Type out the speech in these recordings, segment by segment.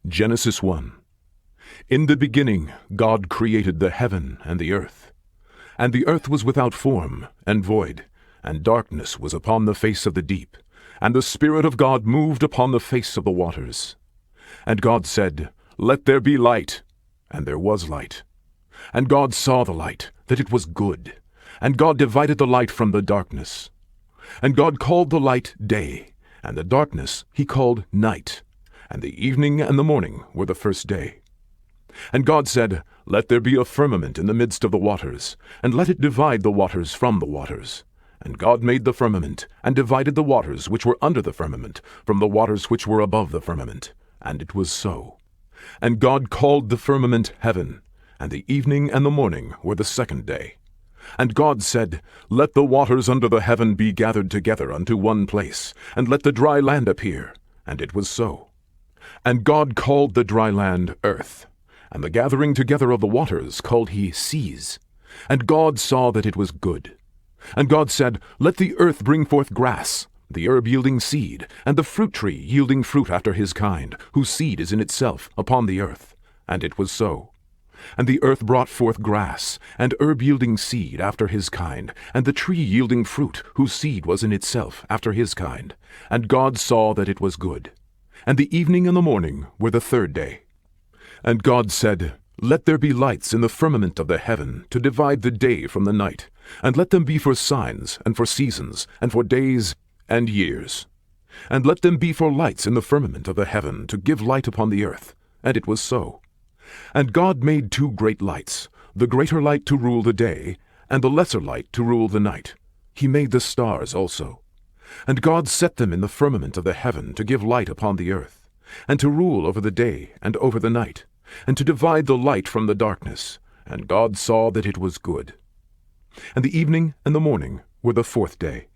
Genesis 1. In the beginning God created the heaven and the earth. And the earth was without form and void, and darkness was upon the face of the deep, and the Spirit of God moved upon the face of the waters. And God said, Let there be light. And there was light. And God saw the light, that it was good. And God divided the light from the darkness. And God called the light day, and the darkness he called night. And the evening and the morning were the first day. And God said, Let there be a firmament in the midst of the waters, and let it divide the waters from the waters. And God made the firmament, and divided the waters which were under the firmament from the waters which were above the firmament. And it was so. And God called the firmament heaven, and the evening and the morning were the second day. And God said, Let the waters under the heaven be gathered together unto one place, and let the dry land appear. And it was so. And God called the dry land earth, and the gathering together of the waters called he seas. And God saw that it was good. And God said, Let the earth bring forth grass, the herb yielding seed, and the fruit tree yielding fruit after his kind, whose seed is in itself upon the earth. And it was so. And the earth brought forth grass, and herb yielding seed after his kind, and the tree yielding fruit, whose seed was in itself after his kind. And God saw that it was good. And the evening and the morning were the third day. And God said, Let there be lights in the firmament of the heaven, to divide the day from the night, and let them be for signs, and for seasons, and for days and years. And let them be for lights in the firmament of the heaven, to give light upon the earth. And it was so. And God made two great lights, the greater light to rule the day, and the lesser light to rule the night. He made the stars also. And God set them in the firmament of the heaven to give light upon the earth, and to rule over the day and over the night, and to divide the light from the darkness. And God saw that it was good. And the evening and the morning were the fourth day.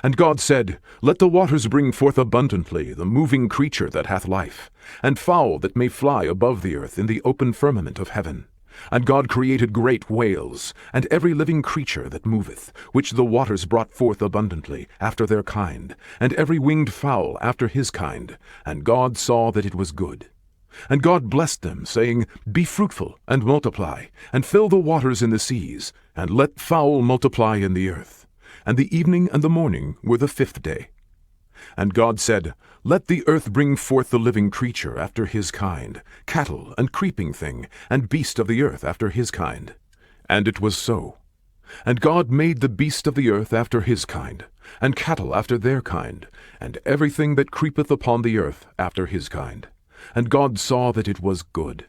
And God said, Let the waters bring forth abundantly the moving creature that hath life, and fowl that may fly above the earth in the open firmament of heaven. And God created great whales, and every living creature that moveth, which the waters brought forth abundantly, after their kind, and every winged fowl after his kind. And God saw that it was good. And God blessed them, saying, Be fruitful, and multiply, and fill the waters in the seas, and let fowl multiply in the earth. And the evening and the morning were the fifth day. And God said, Let the earth bring forth the living creature after his kind, cattle, and creeping thing, and beast of the earth after his kind. And it was so. And God made the beast of the earth after his kind, and cattle after their kind, and everything that creepeth upon the earth after his kind. And God saw that it was good.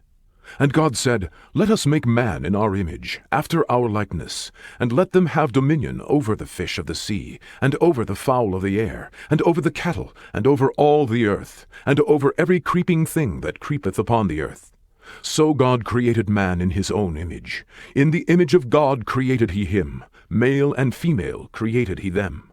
And God said, Let us make man in our image, after our likeness, and let them have dominion over the fish of the sea, and over the fowl of the air, and over the cattle, and over all the earth, and over every creeping thing that creepeth upon the earth. So God created man in his own image. In the image of God created he him, male and female created he them.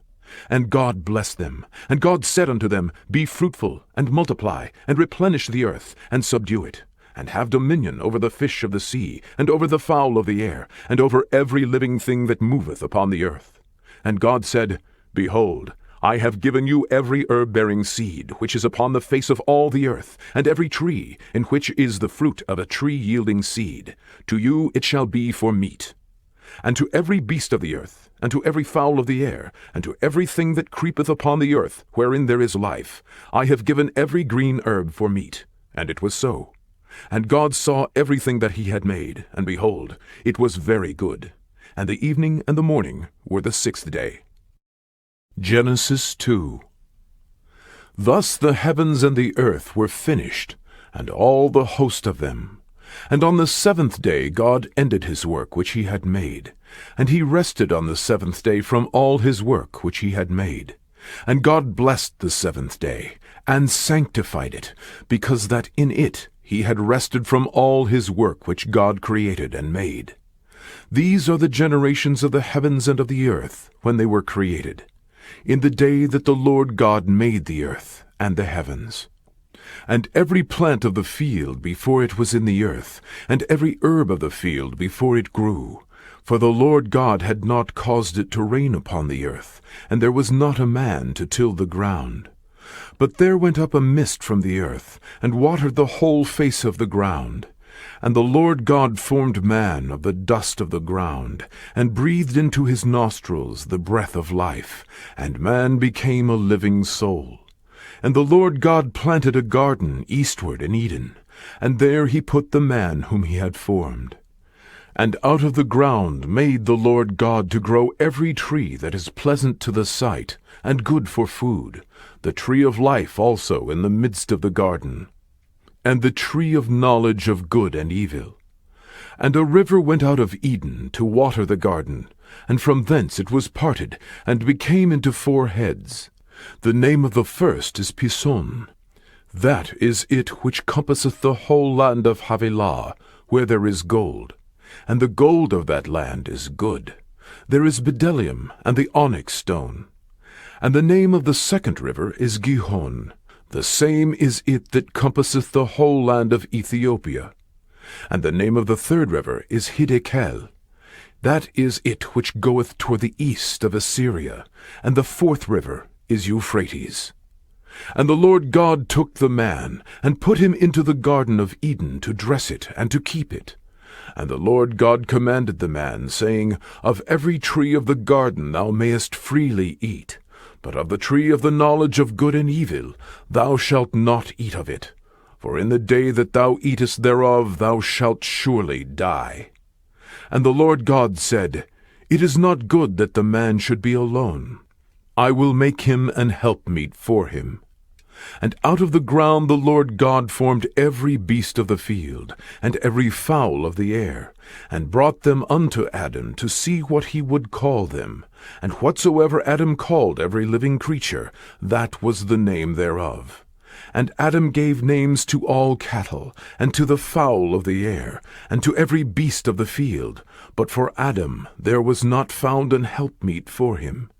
And God blessed them. And God said unto them, Be fruitful, and multiply, and replenish the earth, and subdue it, and have dominion over the fish of the sea, and over the fowl of the air, and over every living thing that moveth upon the earth. And God said, Behold, I have given you every herb-bearing seed, which is upon the face of all the earth, and every tree, in which is the fruit of a tree yielding seed. To you it shall be for meat. And to every beast of the earth, and to every fowl of the air, and to every thing that creepeth upon the earth, wherein there is life, I have given every green herb for meat. And it was so. And God saw everything that he had made, and behold, it was very good. And the evening and the morning were the sixth day. Genesis 2. Thus the heavens and the earth were finished, and all the host of them. And on the seventh day God ended his work which he had made, and he rested on the seventh day from all his work which he had made. And God blessed the seventh day, and sanctified it, because that in it he had rested from all his work which God created and made. These are the generations of the heavens and of the earth, when they were created, in the day that the Lord God made the earth and the heavens. And every plant of the field before it was in the earth, and every herb of the field before it grew. For the Lord God had not caused it to rain upon the earth, and there was not a man to till the ground. But there went up a mist from the earth, and watered the whole face of the ground. And the Lord God formed man of the dust of the ground, and breathed into his nostrils the breath of life, and man became a living soul. And the Lord God planted a garden eastward in Eden, and there he put the man whom he had formed. And out of the ground made the Lord God to grow every tree that is pleasant to the sight, and good for food, the tree of life also in the midst of the garden, and the tree of knowledge of good and evil. And a river went out of Eden to water the garden, and from thence it was parted, and became into 4 heads. The name of the first is Pison. That is it which compasseth the whole land of Havilah, where there is gold. And the gold of that land is good. There is bdellium and the onyx stone. And the name of the second river is Gihon. The same is it that compasseth the whole land of Ethiopia. And the name of the third river is Hiddekel. That is it which goeth toward the east of Assyria. And the fourth river is Euphrates. And the Lord God took the man, and put him into the garden of Eden to dress it and to keep it. And the Lord God commanded the man, saying, Of every tree of the garden thou mayest freely eat, but of the tree of the knowledge of good and evil thou shalt not eat of it. For in the day that thou eatest thereof thou shalt surely die. And the Lord God said, It is not good that the man should be alone. I will make him an helpmeet for him. And out of the ground the Lord God formed every beast of the field, and every fowl of the air, and brought them unto Adam to see what he would call them. And whatsoever Adam called every living creature, that was the name thereof. And Adam gave names to all cattle, and to the fowl of the air, and to every beast of the field. But for Adam there was not found an helpmeet for him.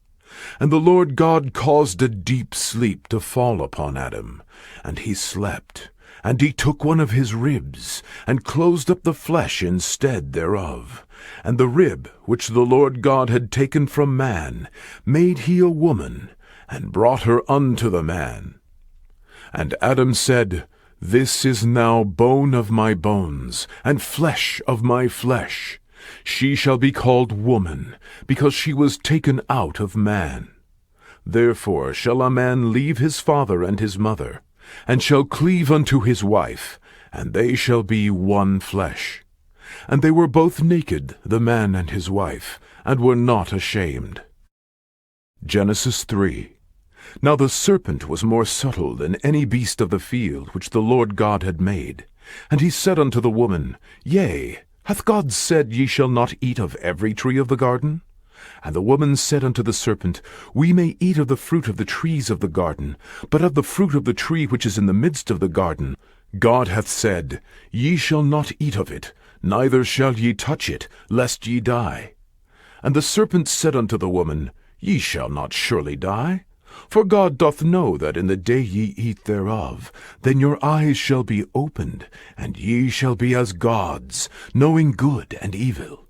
And the Lord God caused a deep sleep to fall upon Adam, and he slept. And he took one of his ribs, and closed up the flesh instead thereof. And the rib which the Lord God had taken from man made he a woman, and brought her unto the man. And Adam said, This is now bone of my bones, and flesh of my flesh. She shall be called woman, because she was taken out of man. Therefore shall a man leave his father and his mother, and shall cleave unto his wife, and they shall be one flesh. And they were both naked, the man and his wife, and were not ashamed. Genesis 3. Now the serpent was more subtle than any beast of the field which the Lord God had made. And he said unto the woman, Yea, hath God said, Ye shall not eat of every tree of the garden? And the woman said unto the serpent, We may eat of the fruit of the trees of the garden, but of the fruit of the tree which is in the midst of the garden, God hath said, Ye shall not eat of it, neither shall ye touch it, lest ye die. And the serpent said unto the woman, Ye shall not surely die. For God doth know that in the day ye eat thereof, then your eyes shall be opened, and ye shall be as gods, knowing good and evil.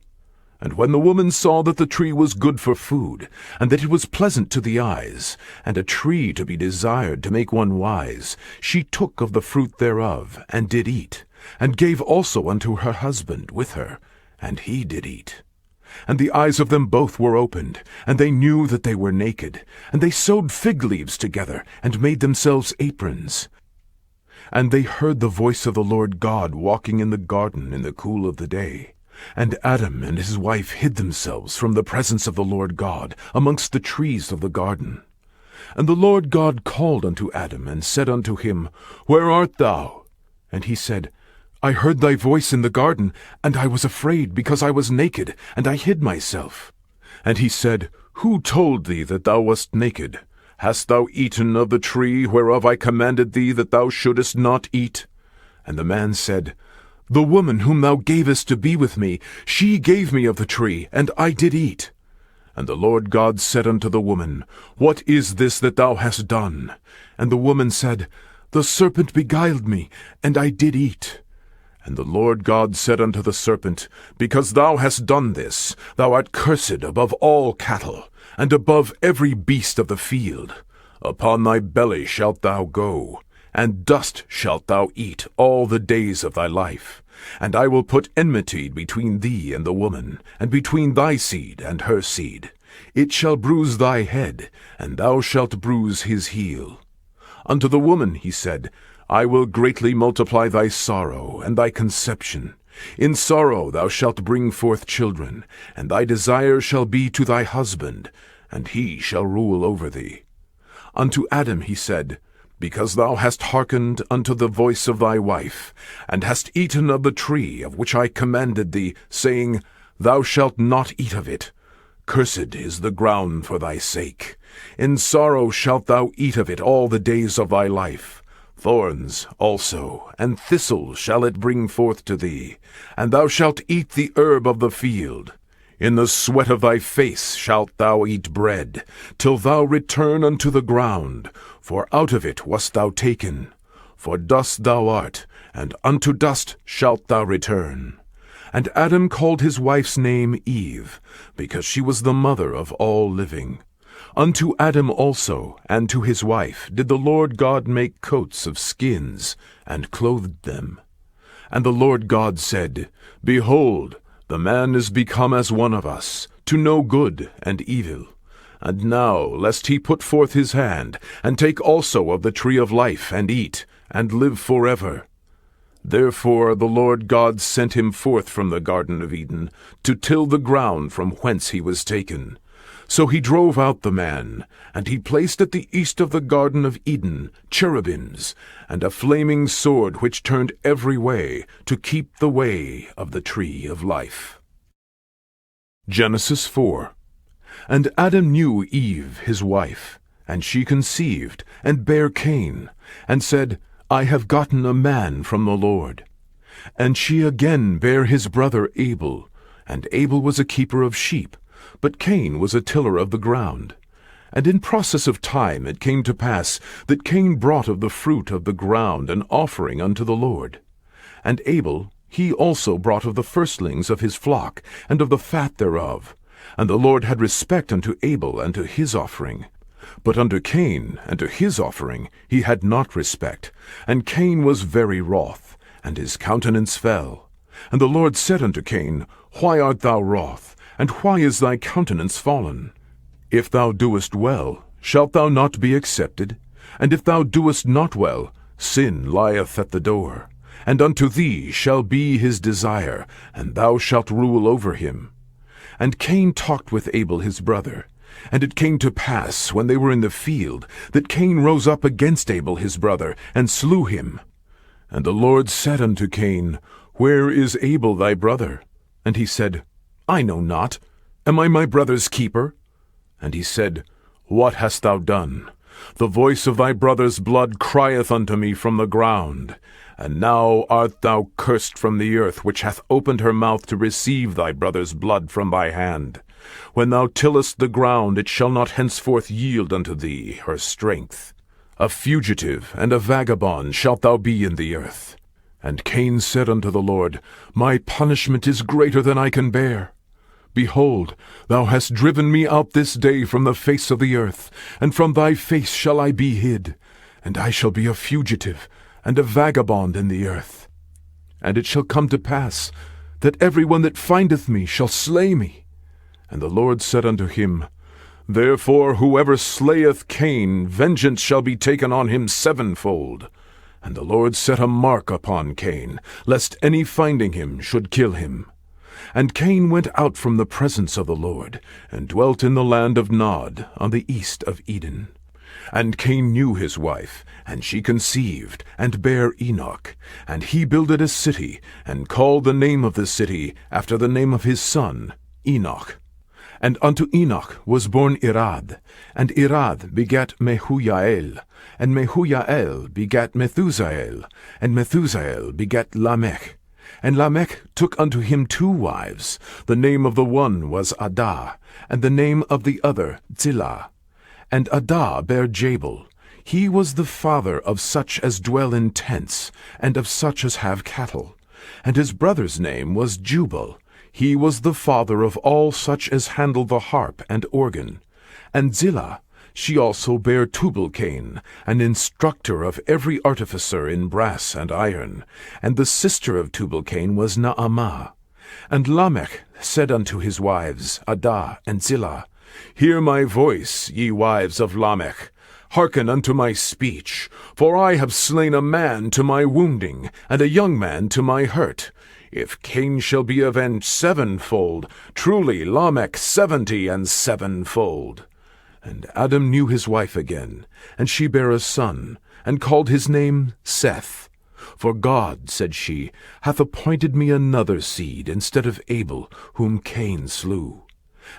And when the woman saw that the tree was good for food, and that it was pleasant to the eyes, and a tree to be desired to make one wise, she took of the fruit thereof, and did eat, and gave also unto her husband with her, and he did eat. And the eyes of them both were opened, and they knew that they were naked, and they sewed fig leaves together, and made themselves aprons. And they heard the voice of the Lord God walking in the garden in the cool of the day. And Adam and his wife hid themselves from the presence of the Lord God amongst the trees of the garden. And the Lord God called unto Adam, and said unto him, Where art thou? And he said, I heard thy voice in the garden, and I was afraid, because I was naked, and I hid myself. And he said, Who told thee that thou wast naked? Hast thou eaten of the tree whereof I commanded thee that thou shouldest not eat? And the man said, The woman whom thou gavest to be with me, she gave me of the tree, and I did eat. And the Lord God said unto the woman, What is this that thou hast done? And the woman said, The serpent beguiled me, and I did eat. And the Lord God said unto the serpent, Because thou hast done this, thou art cursed above all cattle, and above every beast of the field. Upon thy belly shalt thou go, and dust shalt thou eat all the days of thy life. And I will put enmity between thee and the woman, and between thy seed and her seed. It shall bruise thy head, and thou shalt bruise his heel. Unto the woman he said, I will greatly multiply thy sorrow and thy conception. In sorrow thou shalt bring forth children, and thy desire shall be to thy husband, and he shall rule over thee. Unto Adam he said, Because thou hast hearkened unto the voice of thy wife, and hast eaten of the tree of which I commanded thee, saying, Thou shalt not eat of it. Cursed is the ground for thy sake. In sorrow shalt thou eat of it all the days of thy life. Thorns also and thistles shall it bring forth to thee, and thou shalt eat the herb of the field. In the sweat of thy face shalt thou eat bread, till thou return unto the ground, for out of it wast thou taken. For dust thou art, and unto dust shalt thou return. And Adam called his wife's name Eve, because she was the mother of all living. Unto Adam also and to his wife did the Lord God make coats of skins, and clothed them. And the Lord God said, Behold, the man is become as one of us, to know good and evil. And now, lest he put forth his hand, and take also of the tree of life, and eat, and live forever. Therefore the Lord God sent him forth from the Garden of Eden, to till the ground from whence he was taken. So he drove out the man, and he placed at the east of the Garden of Eden cherubims, and a flaming sword which turned every way, to keep the way of the tree of life. Genesis 4. And Adam knew Eve his wife, and she conceived, and bare Cain, and said, I have gotten a man from the Lord. And she again bare his brother Abel, and Abel was a keeper of sheep, but Cain was a tiller of the ground. And in process of time it came to pass that Cain brought of the fruit of the ground an offering unto the Lord. And Abel, he also brought of the firstlings of his flock, and of the fat thereof. And the Lord had respect unto Abel and to his offering. But unto Cain and to his offering he had not respect. And Cain was very wroth, and his countenance fell. And the Lord said unto Cain, Why art thou wroth? And why is thy countenance fallen? If thou doest well, shalt thou not be accepted? And if thou doest not well, sin lieth at the door. And unto thee shall be his desire, and thou shalt rule over him. And Cain talked with Abel his brother. And it came to pass, when they were in the field, that Cain rose up against Abel his brother, and slew him. And the Lord said unto Cain, Where is Abel thy brother? And he said, I know not. Am I my brother's keeper? And he said, What hast thou done? The voice of thy brother's blood crieth unto me from the ground. And now art thou cursed from the earth, which hath opened her mouth to receive thy brother's blood from thy hand. When thou tillest the ground, it shall not henceforth yield unto thee her strength. A fugitive and a vagabond shalt thou be in the earth. And Cain said unto the Lord, My punishment is greater than I can bear. Behold, thou hast driven me out this day from the face of the earth, and from thy face shall I be hid, and I shall be a fugitive and a vagabond in the earth. And it shall come to pass, that every one that findeth me shall slay me. And the Lord said unto him, Therefore whoever slayeth Cain, vengeance shall be taken on him sevenfold. And the Lord set a mark upon Cain, lest any finding him should kill him. And Cain went out from the presence of the Lord, and dwelt in the land of Nod, on the east of Eden. And Cain knew his wife, and she conceived, and bare Enoch. And he builded a city, and called the name of the city after the name of his son, Enoch. And unto Enoch was born Irad, and Irad begat Mehujael, and Mehujael begat Methusael, and Methusael begat Lamech. And Lamech took unto him 2 wives. The name of the one was Adah, and the name of the other Zillah. And Adah bare Jabal. He was the father of such as dwell in tents, and of such as have cattle. And his brother's name was Jubal. He was the father of all such as handle the harp and organ. And Zillah She also bare Tubal-Cain, an instructor of every artificer in brass and iron. And the sister of Tubal-Cain was Naamah. And Lamech said unto his wives, Adah and Zillah, Hear my voice, ye wives of Lamech. Hearken unto my speech, for I have slain a man to my wounding, and a young man to my hurt. If Cain shall be avenged sevenfold, truly Lamech 70 and sevenfold. And Adam knew his wife again, and she bare a son, and called his name Seth. For God, said she, hath appointed me another seed instead of Abel, whom Cain slew.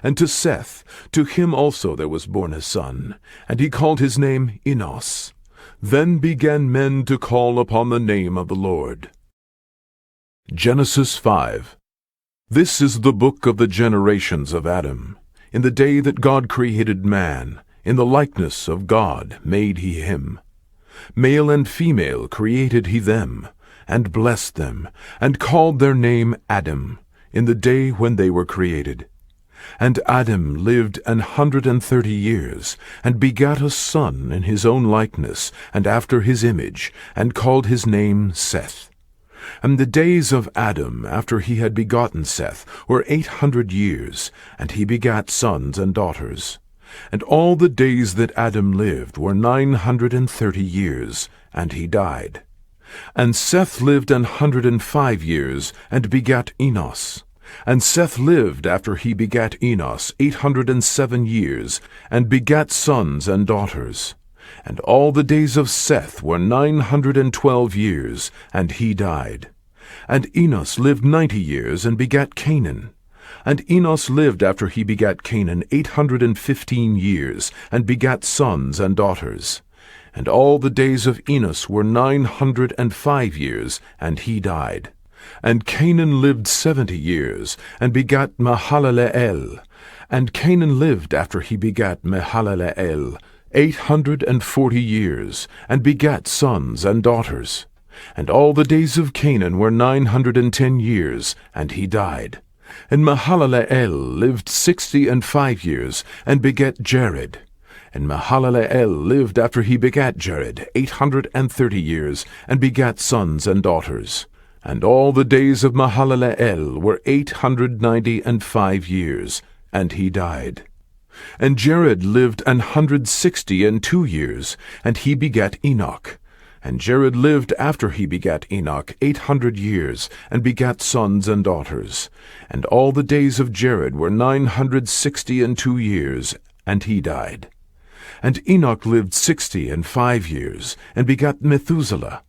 And to Seth, to him also there was born a son, and he called his name Enos. Then began men to call upon the name of the Lord. Genesis 5. This is the book of the generations of Adam. In the day that God created man, in the likeness of God made he him. Male and female created he them, and blessed them, and called their name Adam, in the day when they were created. And Adam lived 130 years, and begat a son in his own likeness, and after his image, and called his name Seth. And the days of Adam after he had begotten Seth were 800 years, and he begat sons and daughters. And all the days that Adam lived were 930 years, and he died. And Seth lived 105 years, and begat Enos. And Seth lived after he begat Enos 807 years, and begat sons and daughters. And all the days of Seth were 912 years, and he died. And Enos lived 90 years, and begat Canaan. And Enos lived after he begat Canaan 815 years, and begat sons and daughters. And all the days of Enos were 905 years, and he died. And Canaan lived 70 years, and begat Mahalaleel. And Canaan lived after he begat Mahalaleel 840 years, and begat sons and daughters. And all the days of Canaan were 910 years, and he died. And Mahalaleel lived 65 years, and begat Jared. And Mahalaleel lived after he begat Jared 830 years, and begat sons and daughters. And all the days of Mahalaleel were 895 years, and he died. And Jared lived 162 years, and he begat Enoch. And Jared lived after he begat Enoch 800 years, and begat sons and daughters. And all the days of Jared were 962 years, and he died. And Enoch lived 65 years, and begat Methuselah.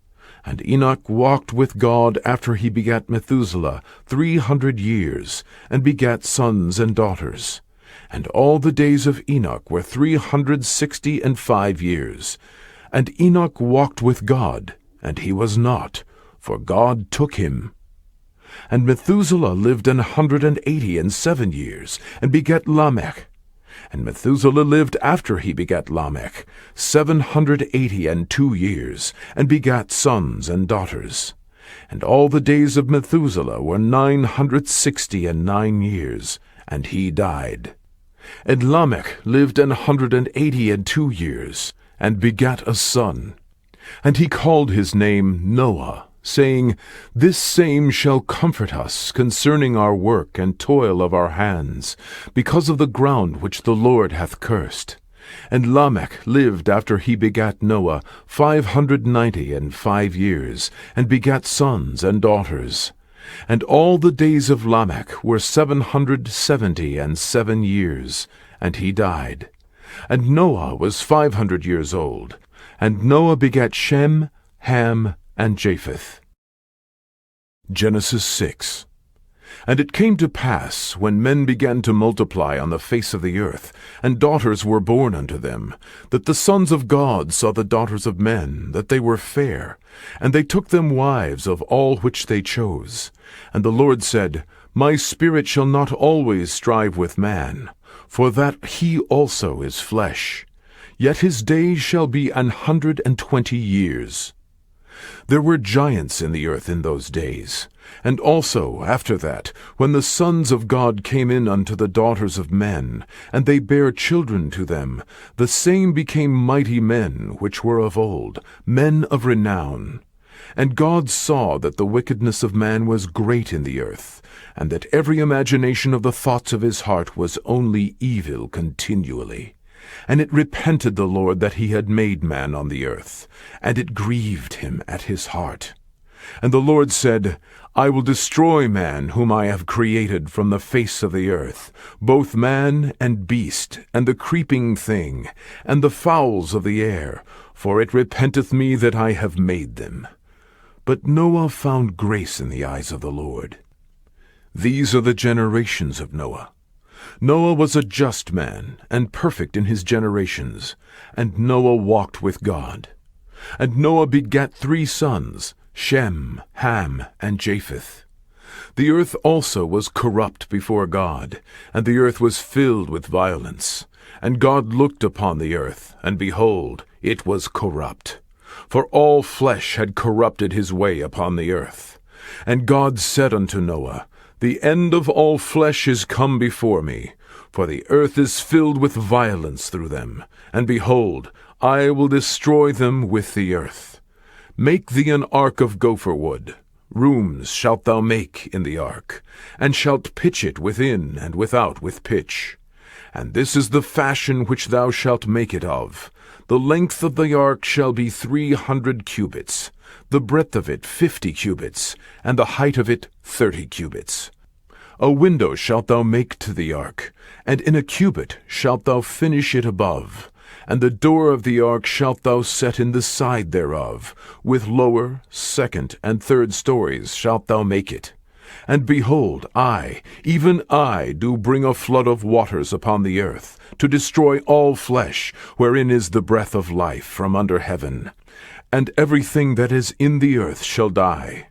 And Enoch walked with God after he begat Methuselah 300 years, and begat sons and daughters. And all the days of Enoch were 365 years. And Enoch walked with God, and he was not, for God took him. And Methuselah lived 187 years, and begat Lamech. And Methuselah lived after he begat Lamech 782 years, and begat sons and daughters. And all the days of Methuselah were 969 years, and he died. And Lamech lived 182 years, and begat a son. And he called his name Noah, saying, This same shall comfort us concerning our work and toil of our hands, because of the ground which the Lord hath cursed. And Lamech lived after he begat Noah 595 years, and begat sons and daughters. And all the days of Lamech were 777 years, and he died. And Noah was 500 years old. And Noah begat Shem, Ham, and Japheth. Genesis 6. And it came to pass, when men began to multiply on the face of the earth, and daughters were born unto them, that the sons of God saw the daughters of men, that they were fair, and they took them wives of all which they chose. And the Lord said, My spirit shall not always strive with man, for that he also is flesh. Yet his days shall be 120 years. There were giants in the earth in those days, And also after that, when the sons of God came in unto the daughters of men, and they bare children to them, the same became mighty men which were of old, men of renown. And God saw that the wickedness of man was great in the earth, and that every imagination of the thoughts of his heart was only evil continually. And it repented the Lord that he had made man on the earth, and it grieved him at his heart. And the Lord said, I will destroy man whom I have created from the face of the earth, both man and beast, and the creeping thing, and the fowls of the air, for it repenteth me that I have made them. But Noah found grace in the eyes of the Lord. These are the generations of Noah. Noah was a just man, and perfect in his generations, and Noah walked with God. And Noah begat 3 sons, Shem, Ham, and Japheth. The earth also was corrupt before God, and the earth was filled with violence. And God looked upon the earth, and behold, it was corrupt. For all flesh had corrupted his way upon the earth. And God said unto Noah, The end of all flesh is come before me, for the earth is filled with violence through them. And behold, I will destroy them with the earth. Make thee an ark of gopher wood. Rooms shalt thou make in the ark, and shalt pitch it within and without with pitch. And this is the fashion which thou shalt make it of. The length of the ark shall be 300 cubits, the breadth of it 50 cubits, and the height of it 30 cubits. A window shalt thou make to the ark, and in a cubit shalt thou finish it above. And the door of the ark shalt thou set in the side thereof, with lower, second, and third stories shalt thou make it. And behold, I, even I, do bring a flood of waters upon the earth, to destroy all flesh, wherein is the breath of life from under heaven. And everything that is in the earth shall die.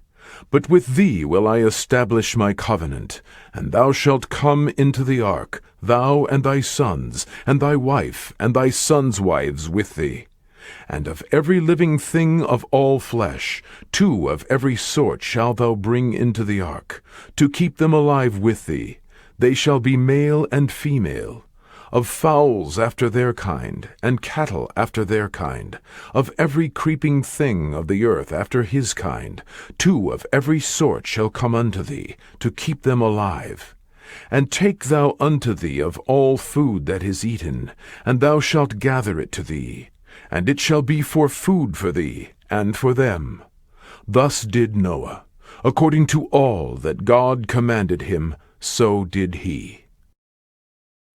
But with thee will I establish my covenant, and thou shalt come into the ark, thou and thy sons, and thy wife, and thy sons' wives with thee. And of every living thing of all flesh, 2 of every sort shalt thou bring into the ark, to keep them alive with thee. They shall be male and female. Of fowls after their kind, and cattle after their kind, of every creeping thing of the earth after his kind, 2 of every sort shall come unto thee, to keep them alive. And take thou unto thee of all food that is eaten, and thou shalt gather it to thee, and it shall be for food for thee, and for them. Thus did Noah. According to all that God commanded him, so did he.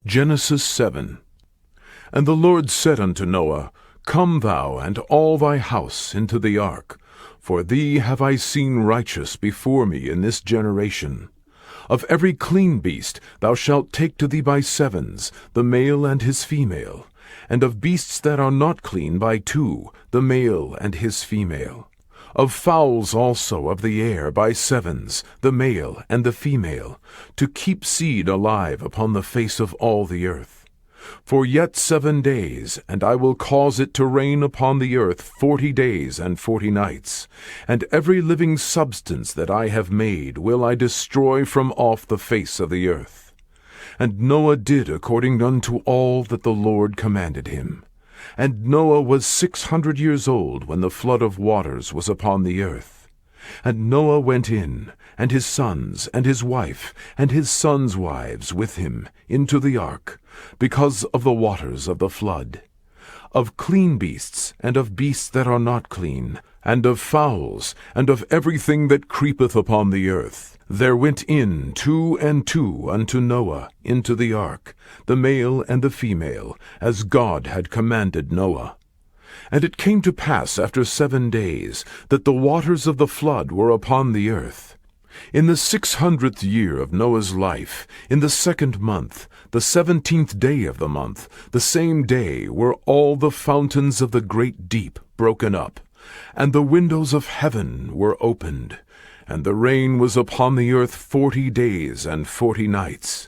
Genesis 7. And the Lord said unto Noah, Come thou and all thy house into the ark, for thee have I seen righteous before me in this generation. Of every clean beast thou shalt take to thee by 7s, the male and his female, and of beasts that are not clean by 2, the male and his female. Of fowls also of the air by 7s, the male and the female, to keep seed alive upon the face of all the earth. For yet 7 days, and I will cause it to rain upon the earth 40 days and 40 nights, and every living substance that I have made will I destroy from off the face of the earth. And Noah did according unto all that the Lord commanded him. And Noah was 600 years old when the flood of waters was upon the earth. And Noah went in, and his sons, and his wife, and his sons' wives with him, into the ark, because of the waters of the flood. Of clean beasts, and of beasts that are not clean, and of fowls, and of everything that creepeth upon the earth, there went in 2 and 2 unto Noah into the ark, the male and the female, as God had commanded Noah. And it came to pass after 7 days, that the waters of the flood were upon the earth. In the 600th year of Noah's life, in the 2nd month, the 17th day of the month, the same day were all the fountains of the great deep broken up, and the windows of heaven were opened. And the rain was upon the earth 40 days and 40 nights.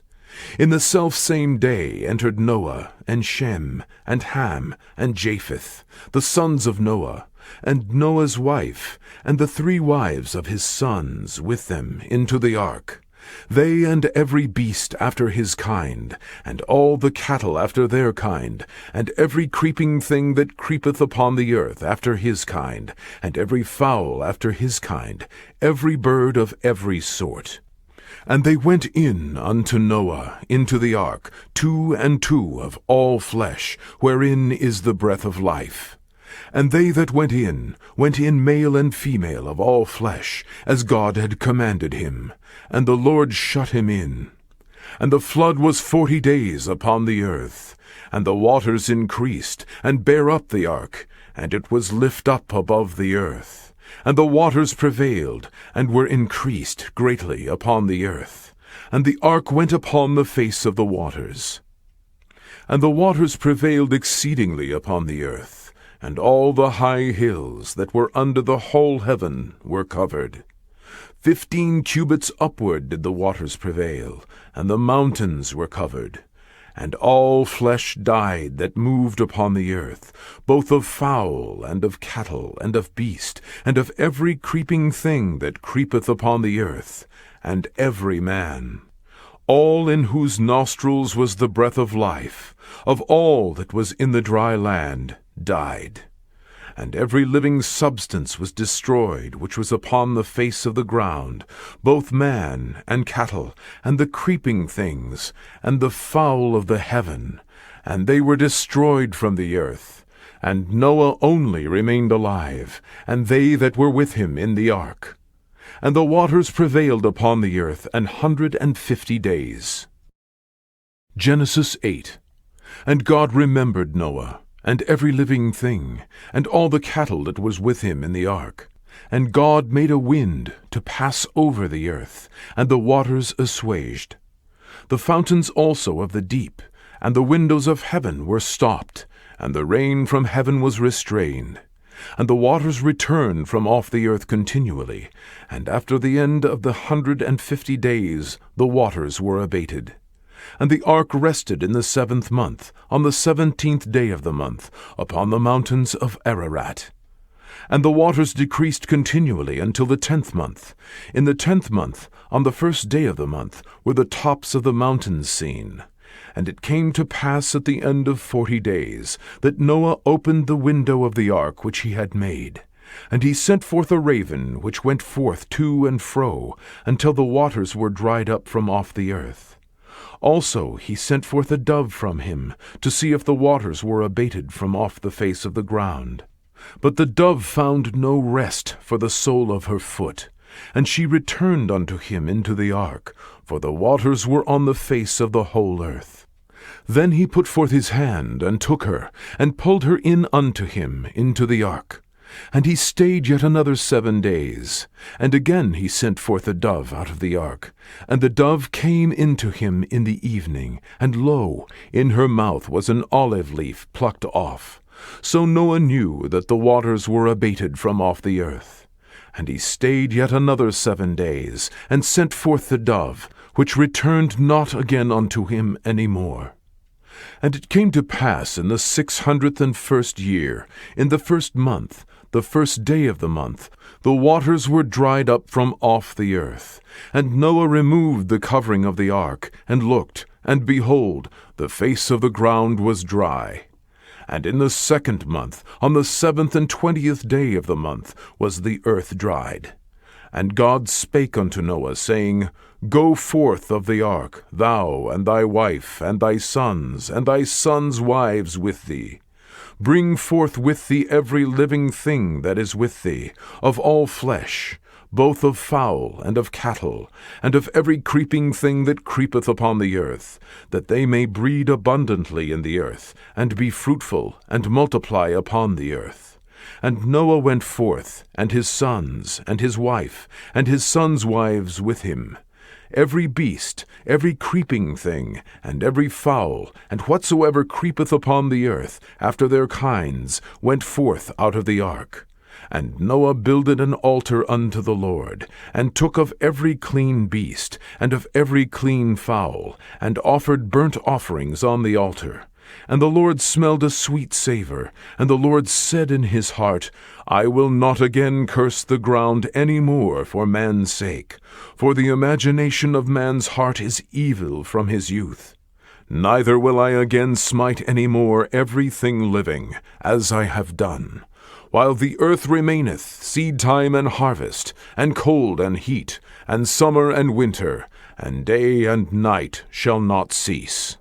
In the selfsame day entered Noah, and Shem, and Ham, and Japheth, the sons of Noah, and Noah's wife, and the 3 wives of his sons with them into the ark, they and every beast after his kind, and all the cattle after their kind, and every creeping thing that creepeth upon the earth after his kind, and every fowl after his kind, every bird of every sort. And they went in unto Noah into the ark, 2 and 2 of all flesh, wherein is the breath of life. And they that went in male and female of all flesh, as God had commanded him. And the Lord shut him in. And the flood was 40 days upon the earth. And the waters increased, and bare up the ark, and it was lift up above the earth. And the waters prevailed, and were increased greatly upon the earth. And the ark went upon the face of the waters. And the waters prevailed exceedingly upon the earth, and all the high hills that were under the whole heaven were covered. 15 cubits upward did the waters prevail, and the mountains were covered. And all flesh died that moved upon the earth, both of fowl, and of cattle, and of beast, and of every creeping thing that creepeth upon the earth, and every man. All in whose nostrils was the breath of life, of all that was in the dry land, died. And every living substance was destroyed which was upon the face of the ground, both man and cattle, and the creeping things, and the fowl of the heaven, and they were destroyed from the earth. And Noah only remained alive, and they that were with him in the ark. And the waters prevailed upon the earth 150 days. Genesis 8. And God remembered Noah, and every living thing, and all the cattle that was with him in the ark. And God made a wind to pass over the earth, and the waters assuaged. The fountains also of the deep, and the windows of heaven were stopped, and the rain from heaven was restrained. And the waters returned from off the earth continually, and after the end of the 150 days the waters were abated. And the ark rested in the 7th month, on the 17th day of the month, upon the mountains of Ararat. And the waters decreased continually until the 10th month. In the 10th month, on the 1st day of the month, were the tops of the mountains seen. And it came to pass at the end of 40 days, that Noah opened the window of the ark which he had made. And he sent forth a raven, which went forth to and fro, until the waters were dried up from off the earth. Also he sent forth a dove from him, to see if the waters were abated from off the face of the ground. But the dove found no rest for the sole of her foot, and she returned unto him into the ark, for the waters were on the face of the whole earth. Then he put forth his hand, and took her, and pulled her in unto him into the ark. And he stayed yet another 7 days. And again he sent forth a dove out of the ark. And the dove came into him in the evening, and lo, in her mouth was an olive leaf plucked off. So Noah knew that the waters were abated from off the earth. And he stayed yet another 7 days, and sent forth the dove, which returned not again unto him any more. And it came to pass in the 601st year, in the 1st month, the 1st day of the month, the waters were dried up from off the earth. And Noah removed the covering of the ark, and looked, and behold, the face of the ground was dry. And in the 2nd month, on the 7th and 20th day of the month, was the earth dried. And God spake unto Noah, saying, Go forth of the ark, thou, and thy wife, and thy sons wives with thee. Bring forth with thee every living thing that is with thee, of all flesh, both of fowl and of cattle, and of every creeping thing that creepeth upon the earth, that they may breed abundantly in the earth, and be fruitful, and multiply upon the earth. And Noah went forth, and his sons, and his wife, and his sons' wives with him. Every beast, every creeping thing, and every fowl, and whatsoever creepeth upon the earth, after their kinds, went forth out of the ark. And Noah builded an altar unto the Lord, and took of every clean beast, and of every clean fowl, and offered burnt offerings on the altar. And the Lord smelled a sweet savor, and the Lord said in his heart, I will not again curse the ground any more for man's sake, for the imagination of man's heart is evil from his youth. Neither will I again smite any more everything living, as I have done. While the earth remaineth, seedtime and harvest, and cold and heat, and summer and winter, and day and night shall not cease.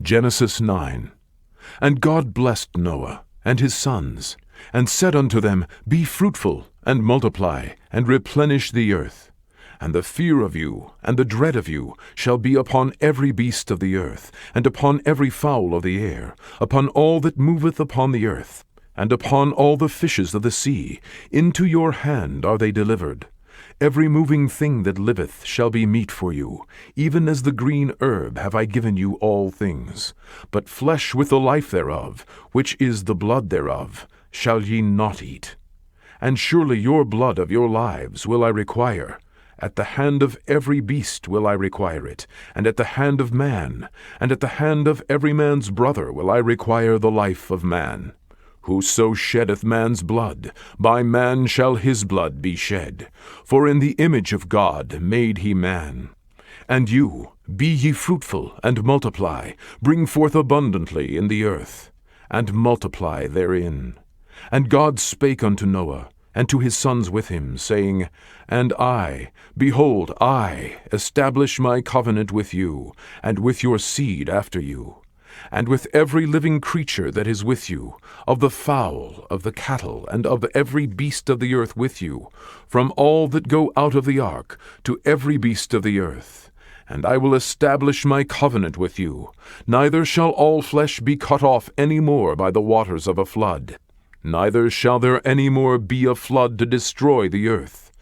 Genesis 9. And God blessed Noah and his sons, and said unto them, Be fruitful, and multiply, and replenish the earth. And the fear of you, and the dread of you, shall be upon every beast of the earth, and upon every fowl of the air, upon all that moveth upon the earth, and upon all the fishes of the sea. Into your hand are they delivered. Every moving thing that liveth shall be meat for you, even as the green herb have I given you all things. But flesh with the life thereof, which is the blood thereof, shall ye not eat. And surely your blood of your lives will I require. At the hand of every beast will I require it, and at the hand of man, and at the hand of every man's brother will I require the life of man. Whoso sheddeth man's blood, by man shall his blood be shed. For in the image of God made he man. And you, be ye fruitful, and multiply, bring forth abundantly in the earth, and multiply therein. And God spake unto Noah, and to his sons with him, saying, And I, behold, I establish my covenant with you, and with your seed after you, and with every living creature that is with you, of the fowl, of the cattle, and of every beast of the earth with you, from all that go out of the ark, to every beast of the earth. And I will establish my covenant with you. Neither shall all flesh be cut off any more by the waters of a flood. Neither shall there any more be a flood to destroy the earth.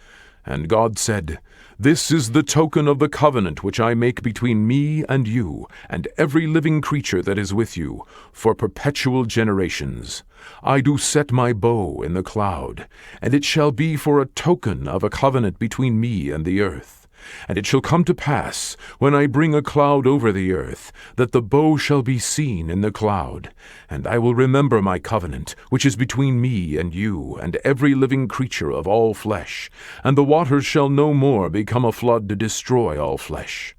And God said, This is the token of the covenant which I make between me and you, and every living creature that is with you, for perpetual generations. I do set my bow in the cloud, and it shall be for a token of a covenant between me and the earth. And it shall come to pass, when I bring a cloud over the earth, that the bow shall be seen in the cloud. And I will remember my covenant, which is between me and you, and every living creature of all flesh. And the waters shall no more become a flood to destroy all flesh.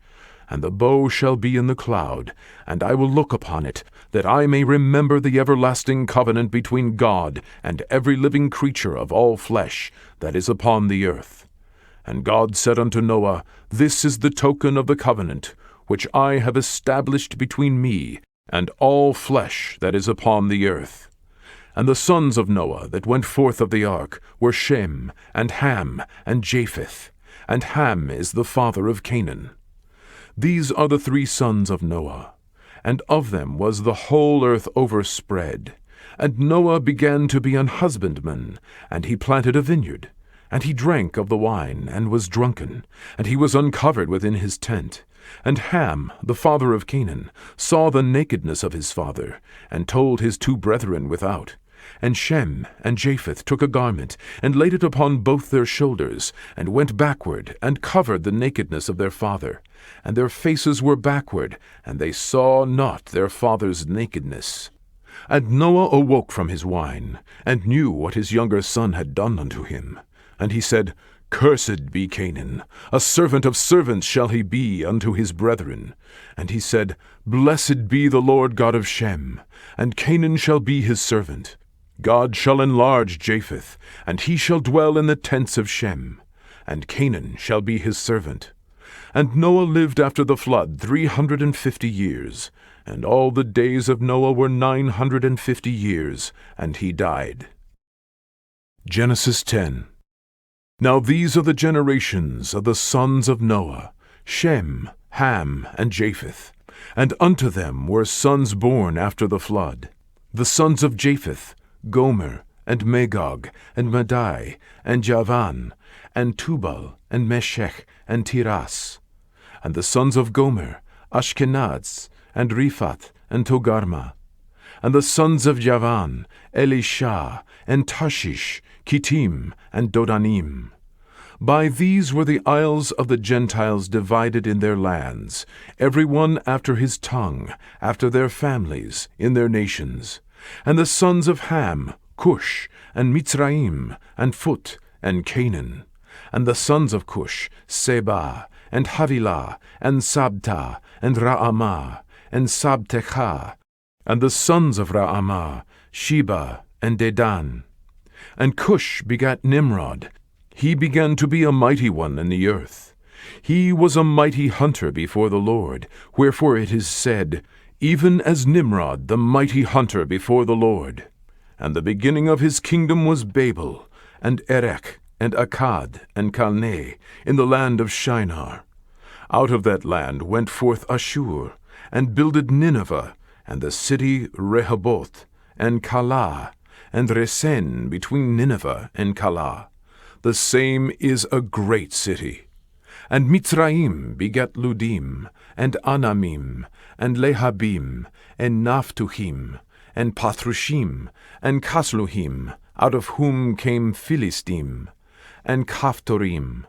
And the bow shall be in the cloud, and I will look upon it, that I may remember the everlasting covenant between God and every living creature of all flesh that is upon the earth. And God said unto Noah, This is the token of the covenant, which I have established between me and all flesh that is upon the earth. And the sons of Noah that went forth of the ark were Shem, and Ham, and Japheth. And Ham is the father of Canaan. These are the 3 sons of Noah. And of them was the whole earth overspread. And Noah began to be an husbandman, and he planted a vineyard. And he drank of the wine, and was drunken, and he was uncovered within his tent. And Ham, the father of Canaan, saw the nakedness of his father, and told his 2 brethren without. And Shem and Japheth took a garment, and laid it upon both their shoulders, and went backward, and covered the nakedness of their father. And their faces were backward, and they saw not their father's nakedness. And Noah awoke from his wine, and knew what his younger son had done unto him. And he said, Cursed be Canaan, a servant of servants shall he be unto his brethren. And he said, Blessed be the Lord God of Shem, and Canaan shall be his servant. God shall enlarge Japheth, and he shall dwell in the tents of Shem, and Canaan shall be his servant. And Noah lived after the flood 350 years, and all the days of Noah were 950 years, and he died. Genesis 10. Now these are the generations of the sons of Noah, Shem, Ham, and Japheth. And unto them were sons born after the flood. The sons of Japheth, Gomer, and Magog, and Madai, and Javan, and Tubal, and Meshech, and Tiras. And the sons of Gomer, Ashkenaz, and Riphath, and Togarma. And the sons of Javan, Elisha, and Tashish, Kittim, and Dodanim. By these were the isles of the Gentiles divided in their lands, every one after his tongue, after their families, in their nations. And the sons of Ham, Cush, and Mitzrayim, and Phut, and Canaan. And the sons of Cush, Seba, and Havilah, and Sabta, and Raamah, and Sabtecha. And the sons of Raamah, Sheba, and Dedan. And Cush begat Nimrod. He began to be a mighty one in the earth. He was a mighty hunter before the Lord, wherefore it is said, even as Nimrod the mighty hunter before the Lord. And the beginning of his kingdom was Babel, and Erech, and Akkad, and Calneh, in the land of Shinar. Out of that land went forth Ashur, and builded Nineveh, and the city Rehoboth, and Calah, and Resen between Nineveh and Calah. The same is a great city. And Mitzrayim begat Ludim, and Anamim, and Lehabim, and Naphtuhim, and Pathrushim, and Casluhim, out of whom came Philistim, and Caphtorim.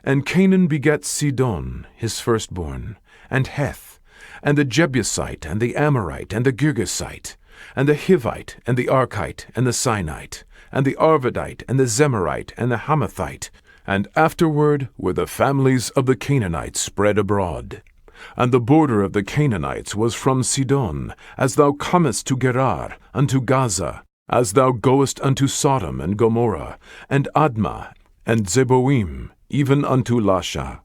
And Canaan begat Sidon, his firstborn, and Heth, and the Jebusite, and the Amorite, and the Girgasite, and the Hivite, and the Archite, and the Sinite, and the Arvadite, and the Zemarite, and the Hamathite. And afterward were the families of the Canaanites spread abroad. And the border of the Canaanites was from Sidon, as thou comest to Gerar, unto Gaza, as thou goest unto Sodom and Gomorrah, and Admah, and Zeboim, even unto Lasha.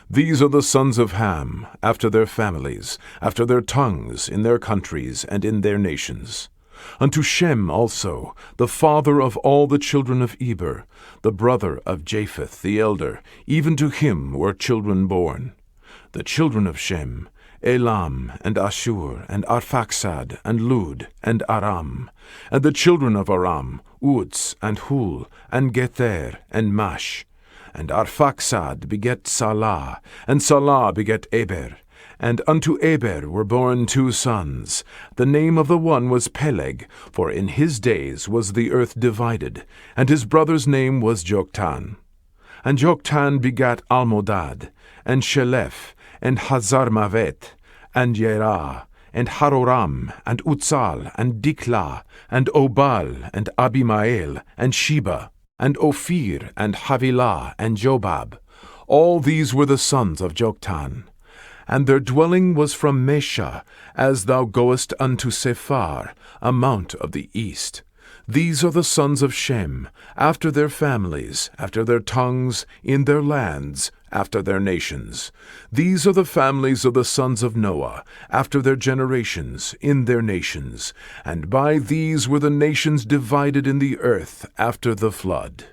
These are the sons of Ham, after their families, after their tongues, in their countries, and in their nations. Unto Shem also, the father of all the children of Eber, the brother of Japheth the elder, even to him were children born. The children of Shem, Elam, and Ashur, and Arphaxad, and Lud, and Aram. And the children of Aram, Uz, and Hul, and Gether, and Mash. And Arphaxad begat Salah, and Salah begat Eber. And unto Eber were born 2 sons. The name of the one was Peleg, for in his days was the earth divided, and his brother's name was Joktan. And Joktan begat Almodad, and Sheleph, and Hazarmavet, and Yerah, and Haroram, and Utsal, and Diklah, and Obal, and Abimael, and Sheba, and Ophir, and Havilah, and Jobab. All these were the sons of Joktan. And their dwelling was from Mesha, as thou goest unto Sephar, a mount of the east. These are the sons of Shem, after their families, after their tongues, in their lands, after their nations. These are the families of the sons of Noah, after their generations, in their nations. And by these were the nations divided in the earth after the flood.